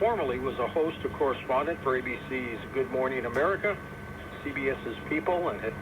formerly was a host or correspondent for ABC's Good Morning America, CBS's People, and had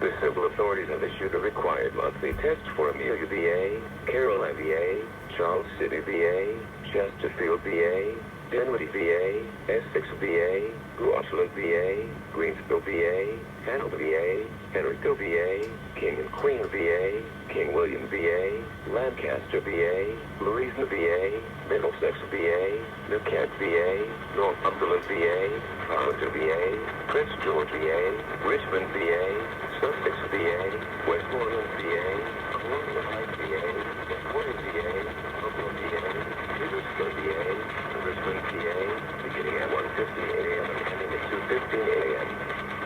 The civil authorities have issued a required monthly test for Amelia, VA, Caroline, VA, Charles City, VA, Chesterfield, VA, Dinwiddie, VA, Essex, VA, Rochland, VA, Greensville, VA, Hanover, VA, Henryville, VA, King and Queen, VA, King William, VA, Lancaster, VA, Louisiana, VA, Middlesex, VA, New Kent, VA, Northumberland, VA, Arlington, VA, Prince George, VA, Richmond, VA, Sussex, VA, Westmoreland, VA, Colonial Heights, VA, Warren, VA, Oakland, VA, Petersburg, VA, Richmond, PA, beginning at 1:50 a.m. and ending at 2:15 a.m.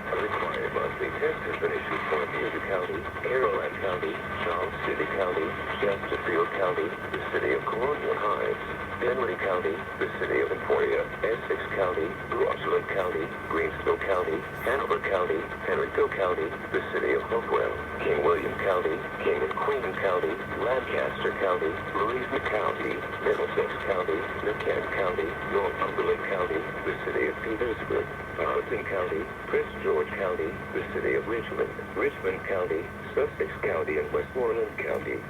A required monthly test has been issued for Amelia County, Caroline County, Charles City County, Chesterfield County, the City of Colonial Heights, Dinwiddie County, the City of Emporia, Essex County, Rochland County, Greensville County, Hanover County, Henryville County, the City of Hopewell, King William County, King and Queen County, Lancaster County, Louisiana County, Middlesex County, New Kent County, Northumberland County, the City of Petersburg, Arlington County, Prince George County, the City of Richmond, Richmond County, Sussex County, and Westmoreland County.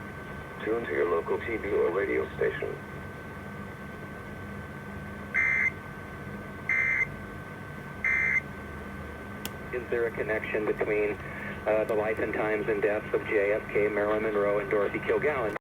Tune to your local TV or radio station. Is there a connection between the life and times and deaths of JFK, Marilyn Monroe, and Dorothy Kilgallen?